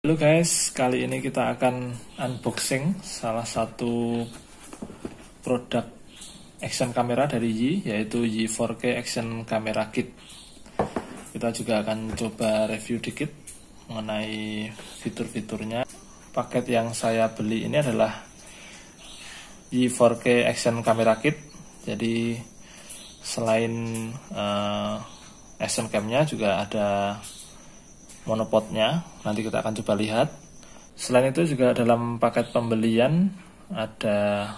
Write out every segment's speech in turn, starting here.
Halo guys, kali ini kita akan unboxing salah satu produk action camera dari Yi, yaitu Yi 4K Action Camera Kit. Kita juga akan coba review dikit mengenai fitur-fiturnya. Paket yang saya beli ini adalah Yi 4K Action Camera Kit. Jadi selain action cam-nya juga ada monopodnya, nanti kita akan coba lihat. Selain itu juga dalam paket pembelian ada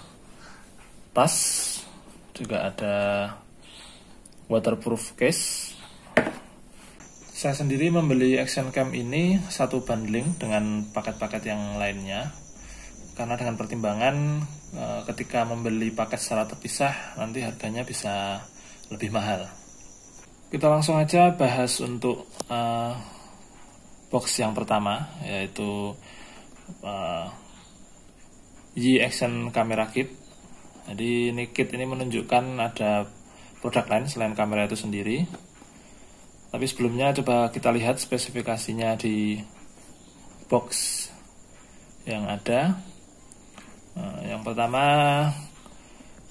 tas, juga ada waterproof case. Saya sendiri membeli action cam ini satu bundling dengan paket-paket yang lainnya, karena dengan pertimbangan ketika membeli paket secara terpisah nanti harganya bisa lebih mahal. Kita langsung aja bahas untuk box yang pertama, yaitu Yi Action Camera Kit. Jadi ini kit ini menunjukkan ada produk lain selain kamera itu sendiri. Tapi sebelumnya coba kita lihat spesifikasinya di box yang ada. Yang pertama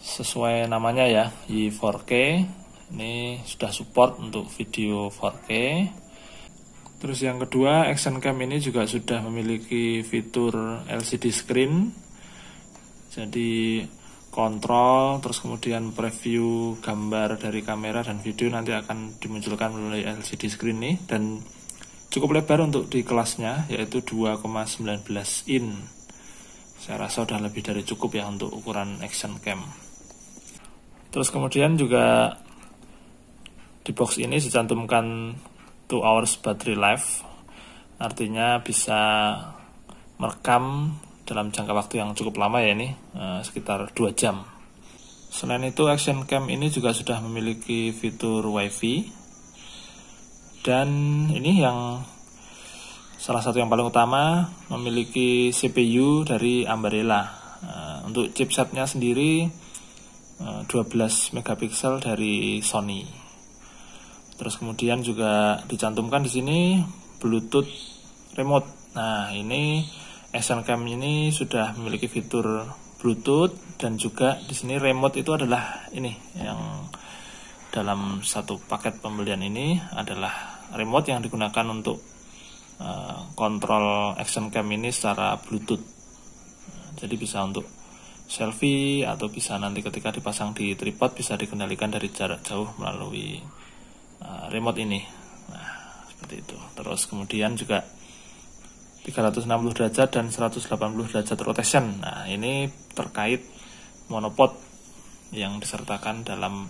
sesuai namanya ya, Yi 4K. Ini sudah support untuk video 4K. Terus yang kedua, action cam ini juga sudah memiliki fitur LCD screen. Jadi kontrol, terus kemudian preview gambar dari kamera dan video nanti akan dimunculkan melalui LCD screen ini. Dan cukup lebar untuk di kelasnya, yaitu 2,19 in. Saya rasa sudah lebih dari cukup ya untuk ukuran action cam. Terus kemudian juga di box ini dicantumkan 2 hours battery life, artinya bisa merekam dalam jangka waktu yang cukup lama ya, ini sekitar 2 jam. Selain itu action cam ini juga sudah memiliki fitur wifi, dan ini yang salah satu yang paling utama, memiliki CPU dari Ambarella. Untuk chipsetnya sendiri 12 megapiksel dari Sony. Terus kemudian juga dicantumkan di sini Bluetooth remote. Nah, ini action cam ini sudah memiliki fitur Bluetooth, dan juga di sini remote itu adalah ini yang dalam satu paket pembelian ini adalah remote yang digunakan untuk kontrol action cam ini secara Bluetooth. Jadi bisa untuk selfie atau bisa nanti ketika dipasang di tripod bisa dikendalikan dari jarak jauh melalui remote ini. Nah, seperti itu. Terus kemudian juga 360 derajat dan 180 derajat rotation. Nah, ini terkait monopod yang disertakan dalam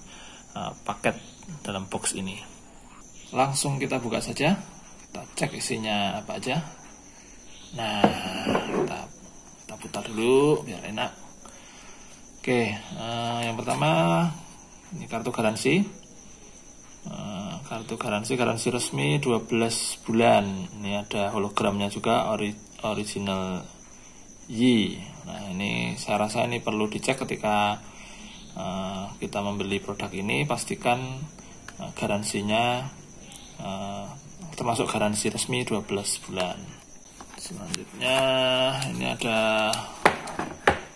paket dalam box ini. Langsung kita buka saja. Kita cek isinya apa aja. Nah, kita putar dulu biar enak. Oke, yang pertama ini kartu garansi. Kartu garansi resmi 12 bulan. Ini ada hologramnya juga, original Yi. Nah, ini saya rasa ini perlu dicek ketika kita membeli produk ini. Pastikan garansinya termasuk garansi resmi 12 bulan. Selanjutnya ini ada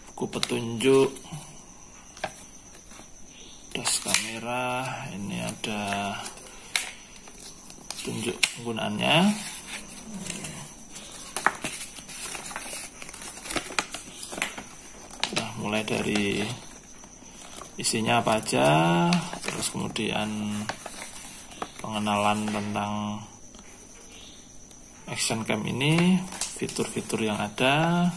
buku petunjuk, das kamera, ini ada tunjuk penggunaannya. Nah, mulai dari isinya apa aja, terus kemudian pengenalan tentang action cam ini, fitur-fitur yang ada,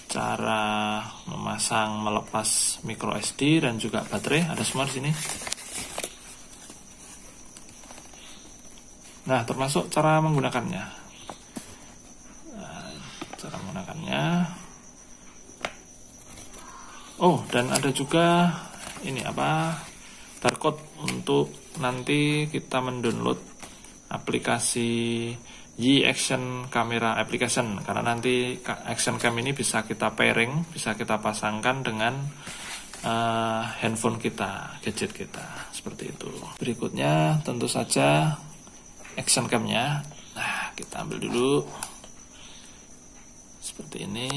cara memasang melepas micro SD dan juga baterai, ada semua di sini. Nah, termasuk cara menggunakannya. Oh, dan ada juga ini barcode untuk nanti kita mendownload aplikasi Yi Action Camera Application, karena nanti action cam ini bisa kita pairing, bisa kita pasangkan dengan handphone kita, gadget kita, seperti itu. Berikutnya tentu saja action cam-nya. Nah, kita ambil dulu. seperti ini.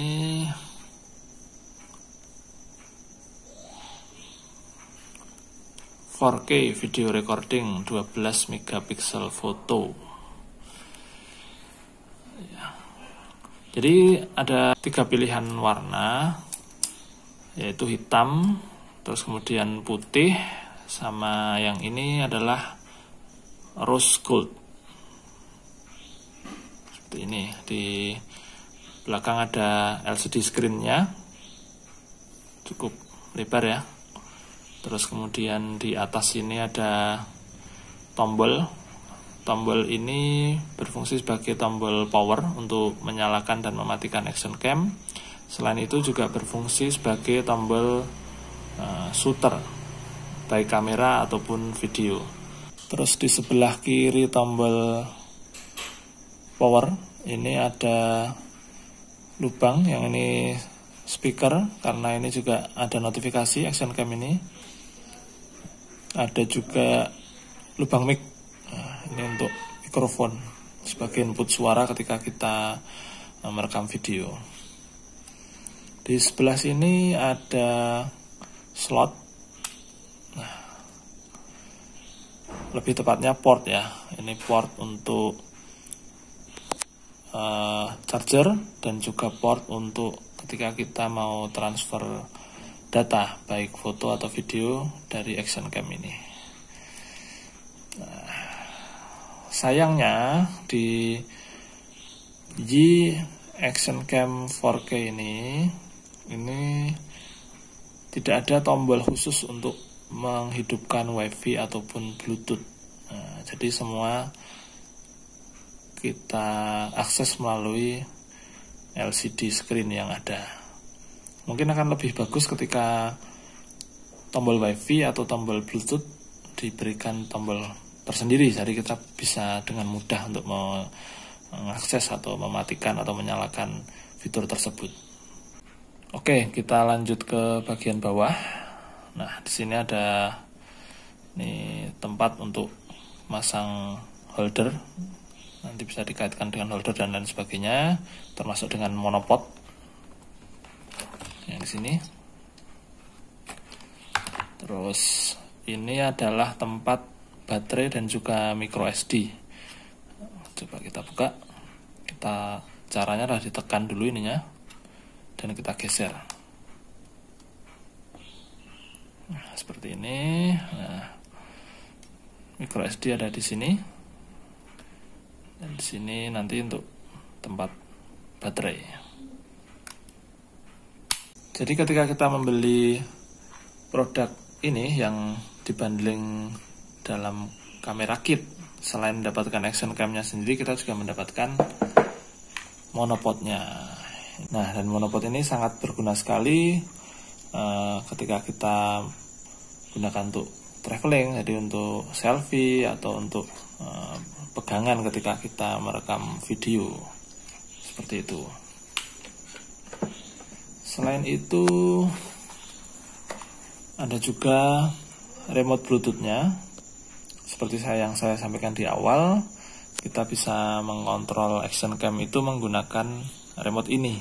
"4K video recording 12 megapiksel foto". Ya. Jadi ada 3 pilihan warna, yaitu hitam, terus kemudian putih, sama yang ini adalah rose gold. Seperti ini. Di belakang ada LCD screen-nya, cukup lebar ya. Terus kemudian di atas ini ada tombol. Tombol ini berfungsi sebagai tombol power untuk menyalakan dan mematikan action cam. Selain itu juga berfungsi sebagai tombol shooter, baik kamera ataupun video. Terus di sebelah kiri tombol power ini ada lubang, yang ini speaker, karena ini juga ada notifikasi action cam ini. Ada juga lubang mic, nah, ini untuk mikrofon sebagai input suara ketika kita merekam video. Di sebelah sini ada slot, nah, lebih tepatnya port ya. Ini port untuk charger, dan juga port untuk ketika kita mau transfer data, baik foto atau video dari action cam ini. Nah, sayangnya di G Action Cam 4K ini tidak ada tombol khusus untuk menghidupkan WiFi ataupun Bluetooth. Nah, jadi semua kita akses melalui LCD screen yang ada. Mungkin akan lebih bagus ketika tombol WiFi atau tombol Bluetooth diberikan tombol tersendiri, jadi kita bisa dengan mudah untuk mengakses atau mematikan atau menyalakan fitur tersebut. Oke, kita lanjut ke bagian bawah. Nah, di sini ada tempat untuk masang holder. Nanti bisa dikaitkan dengan holder dan lain sebagainya, termasuk dengan monopod yang di sini. Terus ini adalah tempat baterai dan juga micro SD. Coba kita buka. Caranya adalah ditekan dulu ininya dan kita geser. Nah, seperti ini. Nah, micro SD ada di sini. Dan di sini nanti untuk tempat baterai. Jadi ketika kita membeli produk ini yang dibundling dalam kamera kit, selain mendapatkan action cam-nya sendiri, kita juga mendapatkan monopodnya. Nah, dan monopod ini sangat berguna sekali ketika kita gunakan untuk traveling, jadi untuk selfie atau untuk pegangan ketika kita merekam video, seperti itu. Selain itu ada juga remote Bluetooth-nya. Seperti yang saya sampaikan di awal, kita bisa mengontrol action cam itu menggunakan remote ini.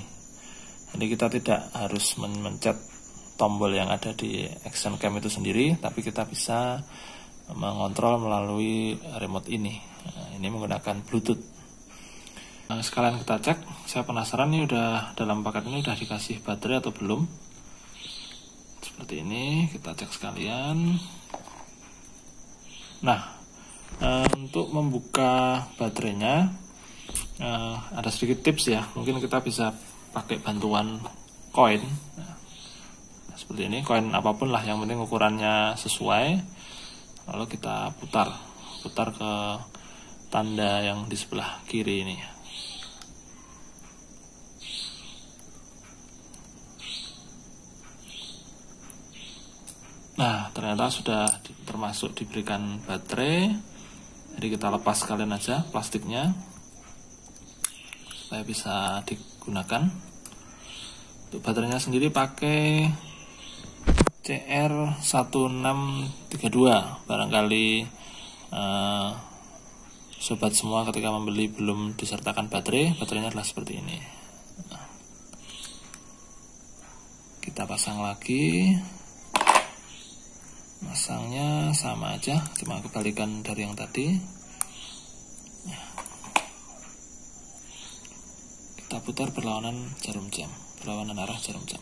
Jadi kita tidak harus mencet tombol yang ada di action cam itu sendiri, tapi kita bisa mengontrol melalui remote ini. Nah, ini menggunakan Bluetooth. Nah, sekalian kita cek, saya penasaran nih udah dalam paket ini udah dikasih baterai atau belum. Seperti ini, kita cek sekalian. Nah, untuk membuka baterainya ada sedikit tips ya. Mungkin kita bisa pakai bantuan koin. Nah, seperti ini, koin apapun lah, yang penting ukurannya sesuai. Lalu kita putar ke tanda yang di sebelah kiri ini. Nah, ternyata sudah termasuk diberikan baterai. Jadi kita lepas sekalian aja plastiknya supaya bisa digunakan. Untuk baterainya sendiri pakai CR1632. Barangkali sobat semua ketika membeli belum disertakan baterainya adalah seperti ini. Nah, Kita pasang lagi. Masangnya sama aja, cuma kebalikan dari yang tadi. Kita putar berlawanan jarum jam, berlawanan arah jarum jam.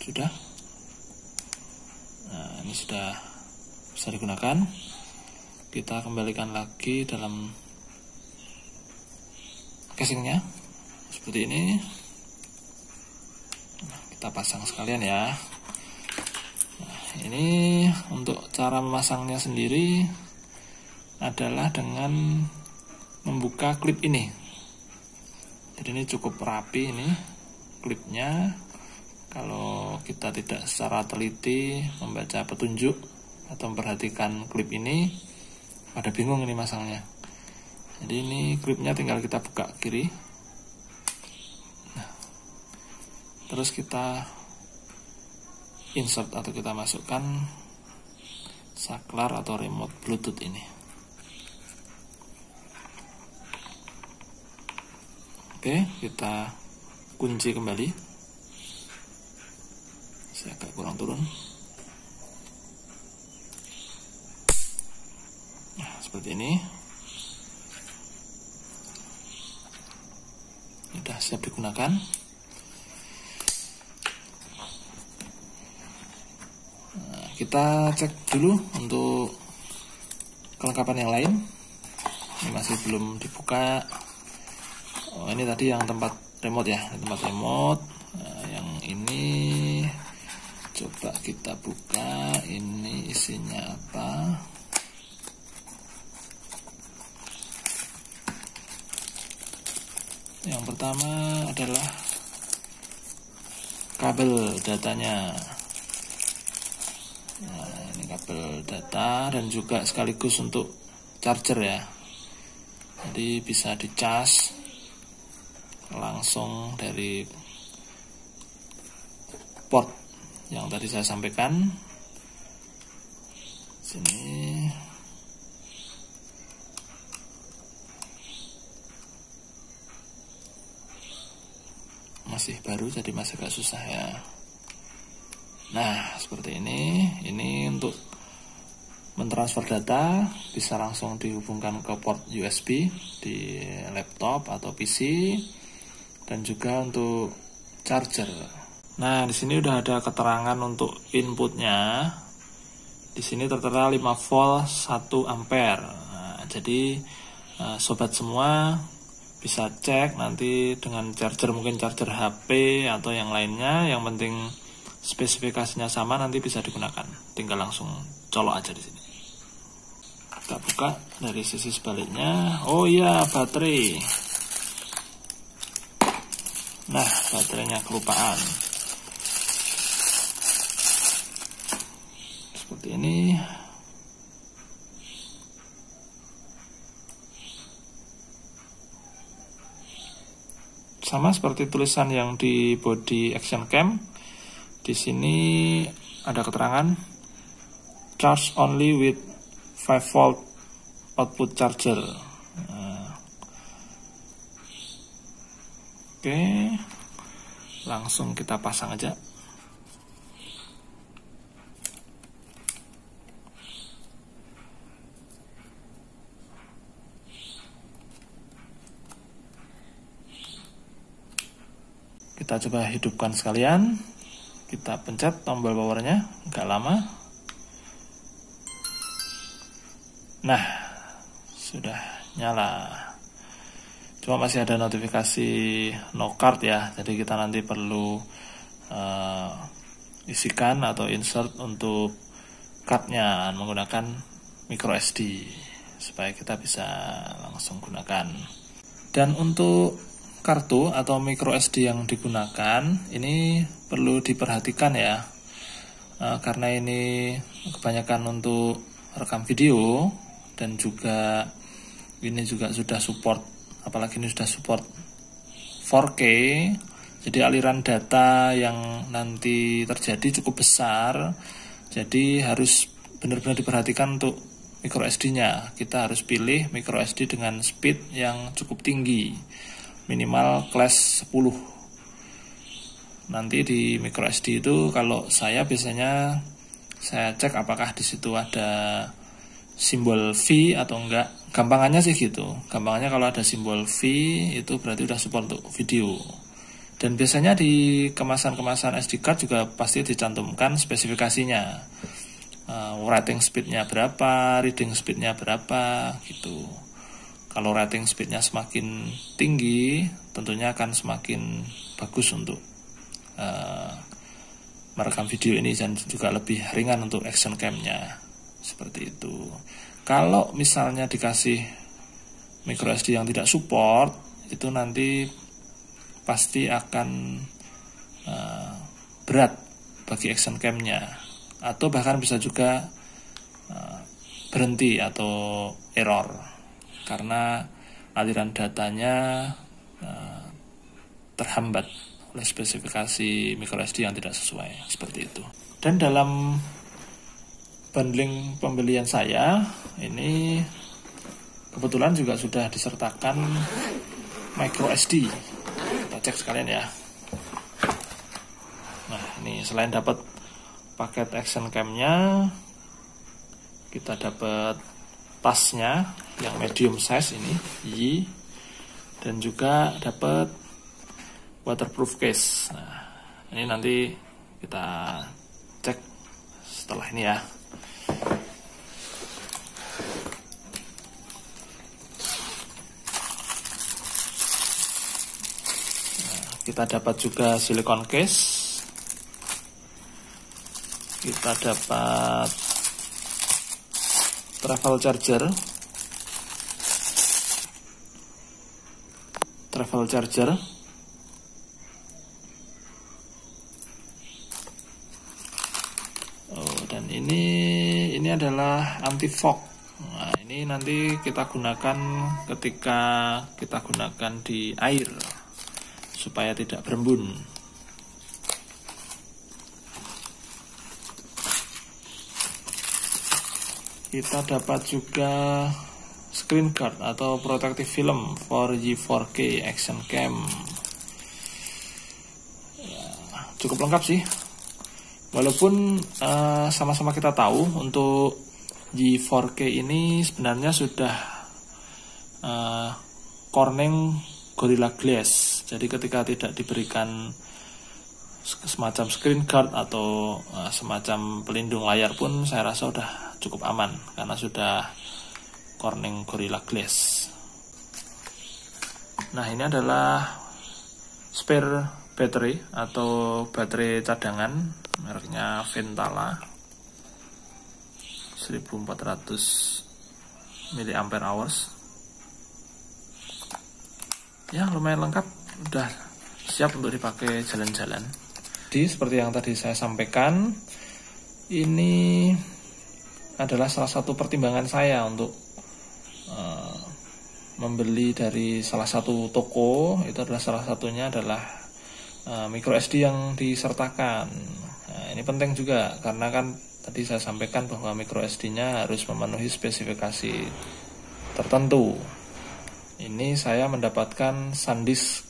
Sudah. Nah, ini sudah bisa digunakan. Kita kembalikan lagi dalam casingnya seperti ini. Nah, kita pasang sekalian ya. Nah, ini untuk cara memasangnya sendiri adalah dengan membuka klip ini. Jadi ini cukup rapi ini klipnya. Kalau kita tidak secara teliti membaca petunjuk atau memperhatikan klip ini, pada bingung ini masangnya. Jadi ini klipnya tinggal kita buka kiri. Nah, terus kita insert atau kita masukkan saklar atau remote Bluetooth ini. Oke, kita kunci kembali. Saya agak kurang turun. Nah, seperti ini. Sudah siap digunakan. Nah, kita cek dulu untuk kelengkapan yang lain. Ini masih belum dibuka. Oh, ini tadi yang tempat remote ya, tempat remote. Nah, yang ini coba kita buka, ini isinya apa. Yang pertama adalah kabel datanya. Nah, ini kabel data dan juga sekaligus untuk charger ya. Jadi bisa dicas langsung dari port yang tadi saya sampaikan. Sini masih baru, jadi masih agak susah ya. Nah, seperti ini. Ini untuk mentransfer data bisa langsung dihubungkan ke port USB di laptop atau PC, dan juga untuk charger. Nah, di sini udah ada keterangan untuk inputnya. Di sini tertera 5 volt 1 ampere. Nah, jadi sobat semua bisa cek nanti dengan charger, mungkin charger HP atau yang lainnya. Yang penting spesifikasinya sama, nanti bisa digunakan. Tinggal langsung colok aja di sini. Kita buka dari sisi sebaliknya. Oh iya, baterai. Nah, baterainya kelupaan. Seperti ini. Sama seperti tulisan yang di body action cam. Di sini ada keterangan charge only with 5 volt output charger. Nah. Oke, langsung kita pasang aja. Kita coba hidupkan sekalian. Kita pencet tombol powernya, nggak lama. Nah, sudah nyala. Cuma masih ada notifikasi no card ya. Jadi kita nanti perlu isikan atau insert untuk cardnya menggunakan micro SD supaya kita bisa langsung gunakan. Dan untuk kartu atau micro SD yang digunakan ini perlu diperhatikan ya, karena ini kebanyakan untuk rekam video dan juga ini juga sudah support, apalagi ini sudah support 4K. Jadi aliran data yang nanti terjadi cukup besar, jadi harus benar-benar diperhatikan untuk micro SD-nya. Kita harus pilih micro SD dengan speed yang cukup tinggi. minimal class 10. Nanti di microSD itu kalau saya biasanya saya cek apakah di situ ada simbol V atau enggak. Gampangannya sih gitu. Gampangannya kalau ada simbol V itu berarti udah support untuk video. Dan biasanya di kemasan-kemasan SD card juga pasti dicantumkan spesifikasinya. Writing speednya berapa, reading speednya berapa gitu. Kalau writing speednya semakin tinggi, tentunya akan semakin bagus untuk merekam video ini, dan juga lebih ringan untuk action cam-nya. Seperti itu. Kalau misalnya dikasih microSD yang tidak support, itu nanti pasti akan berat bagi action cam-nya, atau bahkan bisa juga berhenti atau error karena aliran datanya terhambat oleh spesifikasi microSD yang tidak sesuai, seperti itu. Dan dalam bundling pembelian saya ini kebetulan juga sudah disertakan microSD. Kita cek sekalian ya. Nah, ini selain dapat paket action cam-nya, kita dapat tasnya yang medium size ini, dan juga dapat waterproof case. Nah, ini nanti kita cek setelah ini ya. Nah, kita dapat juga silicone case. Kita dapat travel charger. Dan ini adalah anti fog. Nah, ini nanti kita gunakan ketika kita gunakan di air supaya tidak berembun. Kita dapat juga screen guard atau protective film for Y4K action cam. Ya, cukup lengkap sih. Walaupun sama-sama kita tahu untuk Y4K ini sebenarnya sudah Corning Gorilla Glass. Jadi ketika tidak diberikan semacam screen guard atau semacam pelindung layar pun saya rasa udah cukup aman karena sudah Corning Gorilla Glass. Nah, ini adalah spare battery atau baterai cadangan, mereknya Ventala 1400 mAh. Ya, lumayan lengkap, udah siap untuk dipakai jalan-jalan. Jadi seperti yang tadi saya sampaikan, ini adalah salah satu pertimbangan saya untuk membeli dari salah satu toko. Itu adalah salah satunya adalah microSD yang disertakan. Nah, ini penting juga karena kan tadi saya sampaikan bahwa microSD-nya harus memenuhi spesifikasi tertentu. Ini saya mendapatkan SanDisk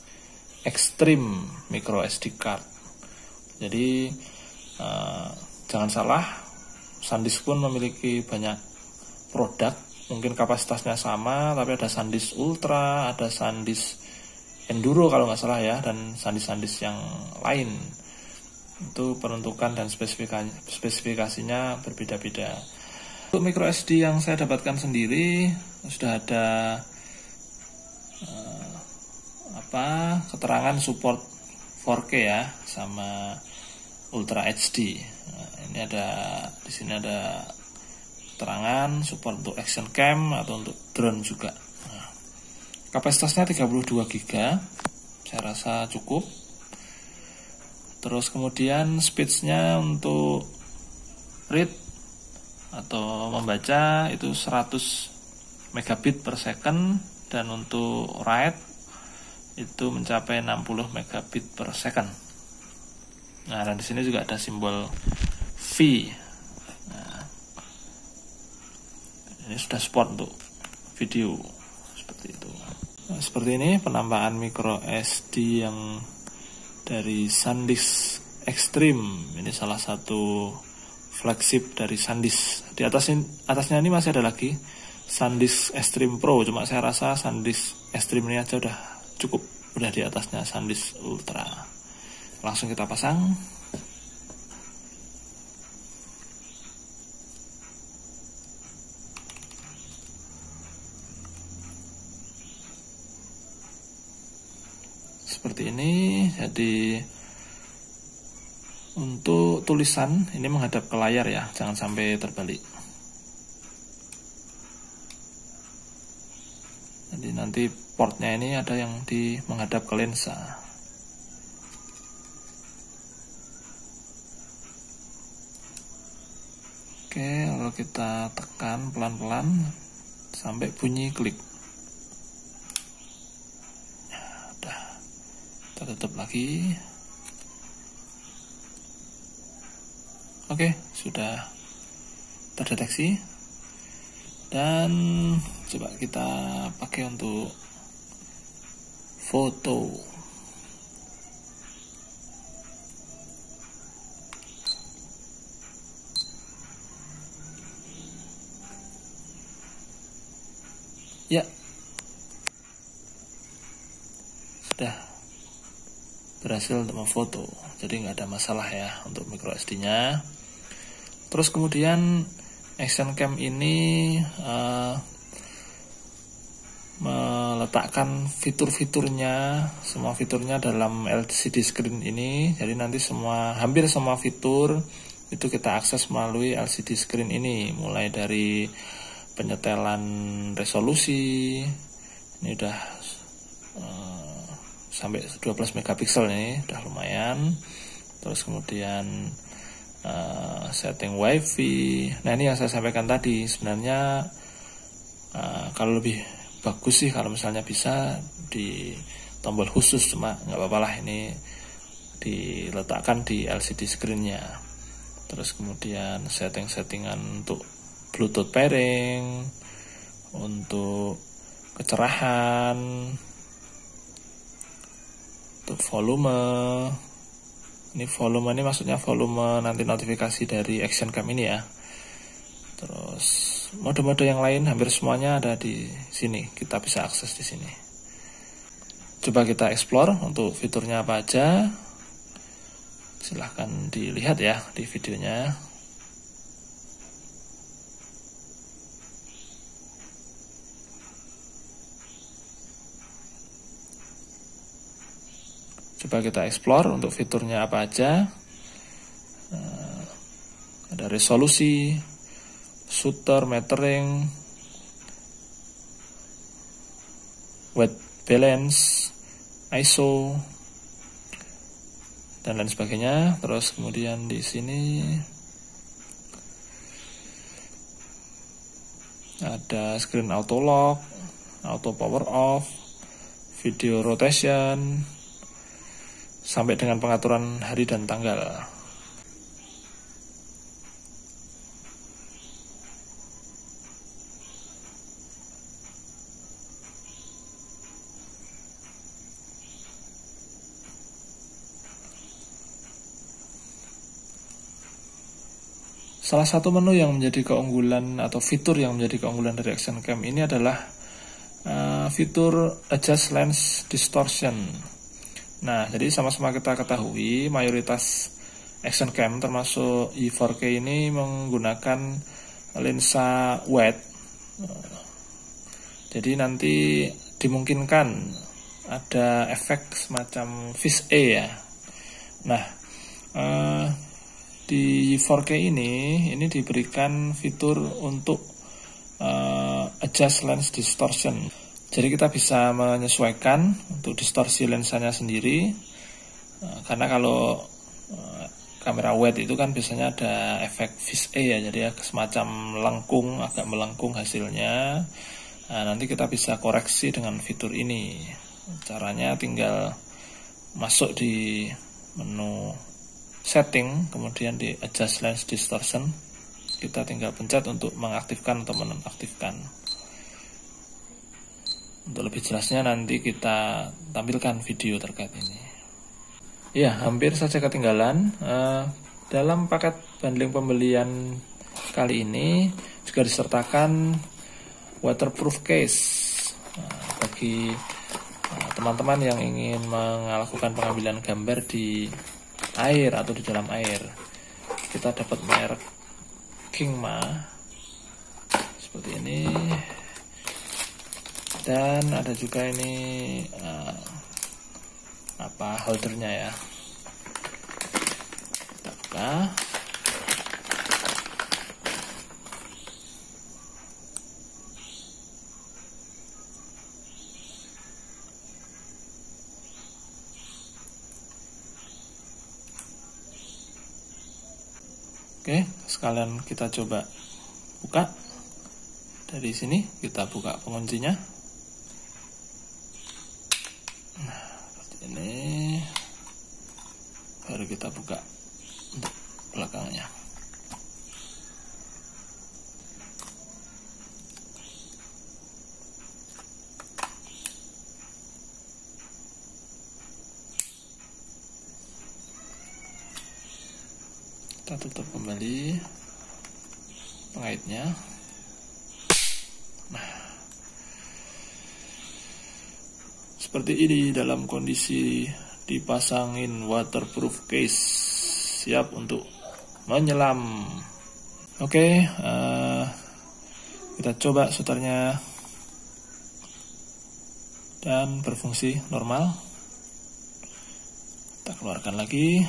Extreme microSD card. Jadi jangan salah, SanDisk pun memiliki banyak produk. Mungkin kapasitasnya sama, tapi ada SanDisk Ultra, ada SanDisk Enduro kalau nggak salah ya, dan SanDisk yang lain. Itu peruntukan dan spesifikasinya berbeda-beda. Untuk microSD yang saya dapatkan sendiri sudah ada keterangan support 4K ya, sama Ultra HD. Nah, ini di sini ada keterangan support untuk action cam atau untuk drone juga. Nah, kapasitasnya 32 GB, saya rasa cukup. Terus kemudian speednya untuk read atau membaca itu 100 megabit per second, dan untuk write itu mencapai 60 megabit per second. Nah, dan di sini juga ada simbol V. Nah, ini sudah support untuk video seperti itu. seperti ini penambahan micro SD yang dari SanDisk Extreme. Ini salah satu flagship dari SanDisk. Di atasnya ini masih ada lagi SanDisk Extreme Pro, cuma saya rasa SanDisk Extreme ini aja udah cukup, udah di atasnya SanDisk Ultra. Langsung kita pasang. Seperti ini. Jadi untuk tulisan ini menghadap ke layar ya, jangan sampai terbalik. Jadi nanti portnya ini ada yang menghadap ke lensa. Oke, lalu kita tekan pelan-pelan sampai bunyi klik. Kita tutup lagi. Oke, sudah terdeteksi. Dan coba kita pakai untuk foto. Ya, sudah berhasil untuk memfoto, jadi nggak ada masalah ya untuk micro SD-nya. Terus kemudian Action Cam ini meletakkan fitur-fiturnya, semua fiturnya dalam LCD screen ini. Jadi nanti hampir semua fitur itu kita akses melalui LCD screen ini, mulai dari penyetelan resolusi, ini udah sampai 12 megapiksel nih, udah lumayan. Terus kemudian setting wifi. Nah ini yang saya sampaikan tadi, sebenarnya kalau lebih bagus sih kalau misalnya bisa di tombol khusus, cuma nggak apa-apa lah, ini diletakkan di LCD screen-nya. Terus kemudian settingan untuk Bluetooth pairing, untuk kecerahan, untuk volume. Ini volume ini maksudnya volume nanti notifikasi dari Action Cam ini ya. Terus mode-mode yang lain hampir semuanya ada di sini, kita bisa akses di sini. Coba kita explore untuk fiturnya apa aja. Silahkan dilihat ya di videonya. Coba kita explore untuk fiturnya apa aja. Ada resolusi, shutter, metering, white balance, ISO, dan lain sebagainya. Terus kemudian di sini ada screen auto lock, auto power off, video rotation, sampai dengan pengaturan hari dan tanggal. Salah satu menu yang menjadi keunggulan atau fitur yang menjadi keunggulan dari Action Cam ini adalah fitur Adjust Lens Distortion. Nah, jadi sama-sama kita ketahui mayoritas Action Cam termasuk i4K ini menggunakan lensa wide. Jadi nanti dimungkinkan ada efek semacam fisheye ya. Nah, di 4K ini diberikan fitur untuk Adjust Lens Distortion. Jadi kita bisa menyesuaikan untuk distorsi lensanya sendiri, karena kalau kamera wide itu kan biasanya ada efek fisheye ya, jadi ya semacam agak melengkung hasilnya. Nah, nanti kita bisa koreksi dengan fitur ini. Caranya tinggal masuk di menu setting, kemudian di Adjust Lens Distortion, kita tinggal pencet untuk mengaktifkan atau menonaktifkan. Untuk lebih jelasnya nanti kita tampilkan video terkait ini. Ya, hampir saja ketinggalan. Dalam paket bundling pembelian kali ini juga disertakan waterproof case. Bagi teman-teman yang ingin melakukan pengambilan gambar di air atau di dalam air, kita dapat merek Kingma seperti ini. Dan ada juga ini holdernya ya. Kita buka. Oke, sekalian kita coba buka. Dari sini kita buka penguncinya. Ini baru kita buka untuk belakangnya. Kita tutup kembali pengaitnya. Seperti ini dalam kondisi dipasangin waterproof case, siap untuk menyelam. Oke, kita coba shooternya dan berfungsi normal. Kita keluarkan lagi.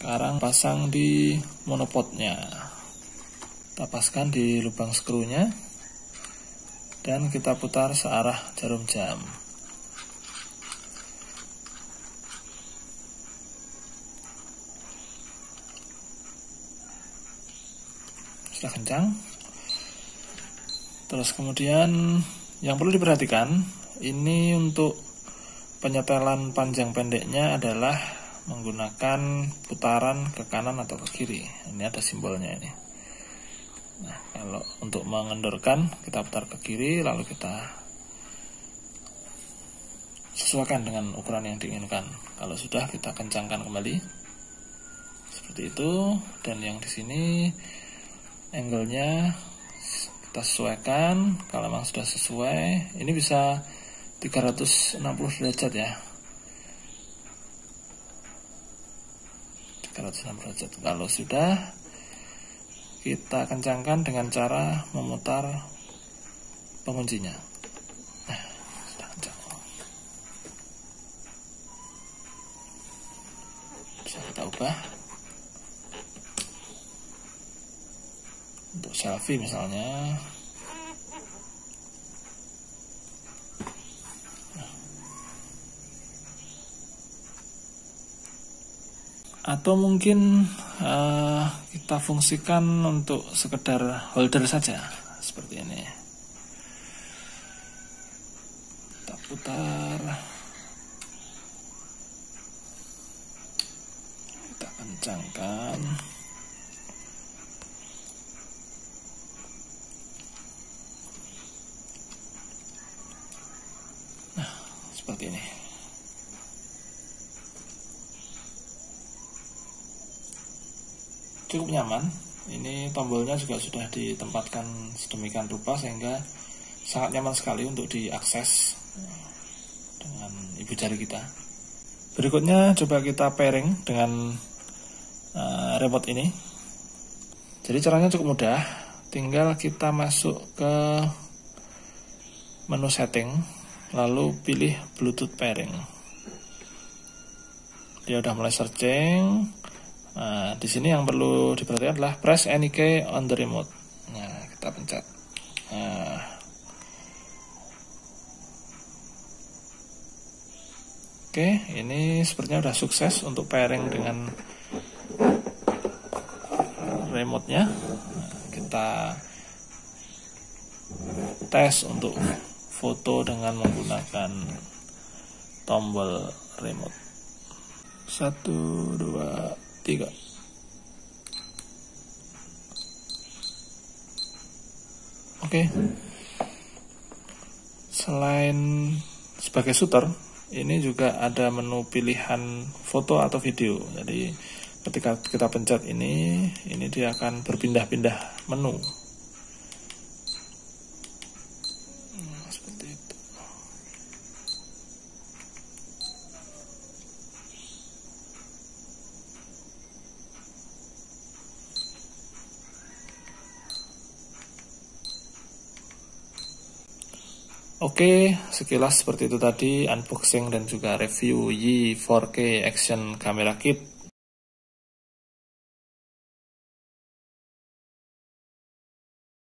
Sekarang pasang di monopodnya. Kita paskan di lubang skrunya dan kita putar searah jarum jam. Sudah kencang. Terus kemudian yang perlu diperhatikan, ini untuk penyetelan panjang pendeknya adalah menggunakan putaran ke kanan atau ke kiri. Ini ada simbolnya ini. Nah, kalau untuk mengendorkan kita putar ke kiri, lalu kita sesuaikan dengan ukuran yang diinginkan. Kalau sudah, kita kencangkan kembali seperti itu. Dan yang di sini angle-nya kita sesuaikan. Kalau memang sudah sesuai, ini bisa 360 derajat ya. 360 derajat. Kalau sudah, kita kencangkan dengan cara memutar penguncinya. Nah, sudah kencang. Bisa kita ubah untuk selfie misalnya. Atau mungkin kita fungsikan untuk sekedar holder saja seperti ini. Kita putar, kita kencangkan. Nah, seperti ini. Cukup nyaman. Ini tombolnya juga sudah ditempatkan sedemikian rupa sehingga sangat nyaman sekali untuk diakses dengan ibu jari kita. Berikutnya coba kita pairing dengan remote ini. Jadi caranya cukup mudah. Tinggal kita masuk ke menu setting, lalu pilih Bluetooth pairing. Dia udah mulai searching. Nah, di sini yang perlu diperhatikan adalah press any key on the remote. Nah, kita pencet. Nah, oke, ini sepertinya sudah sukses untuk pairing dengan remote-nya. Nah, kita tes untuk foto dengan menggunakan tombol remote. 1, 2, 3. Oke. Selain sebagai shooter, ini juga ada menu pilihan foto atau video. Jadi ketika kita pencet ini dia akan berpindah-pindah menu. Seperti itu. Oke, sekilas seperti itu tadi unboxing dan juga review Yi 4K Action Camera Kit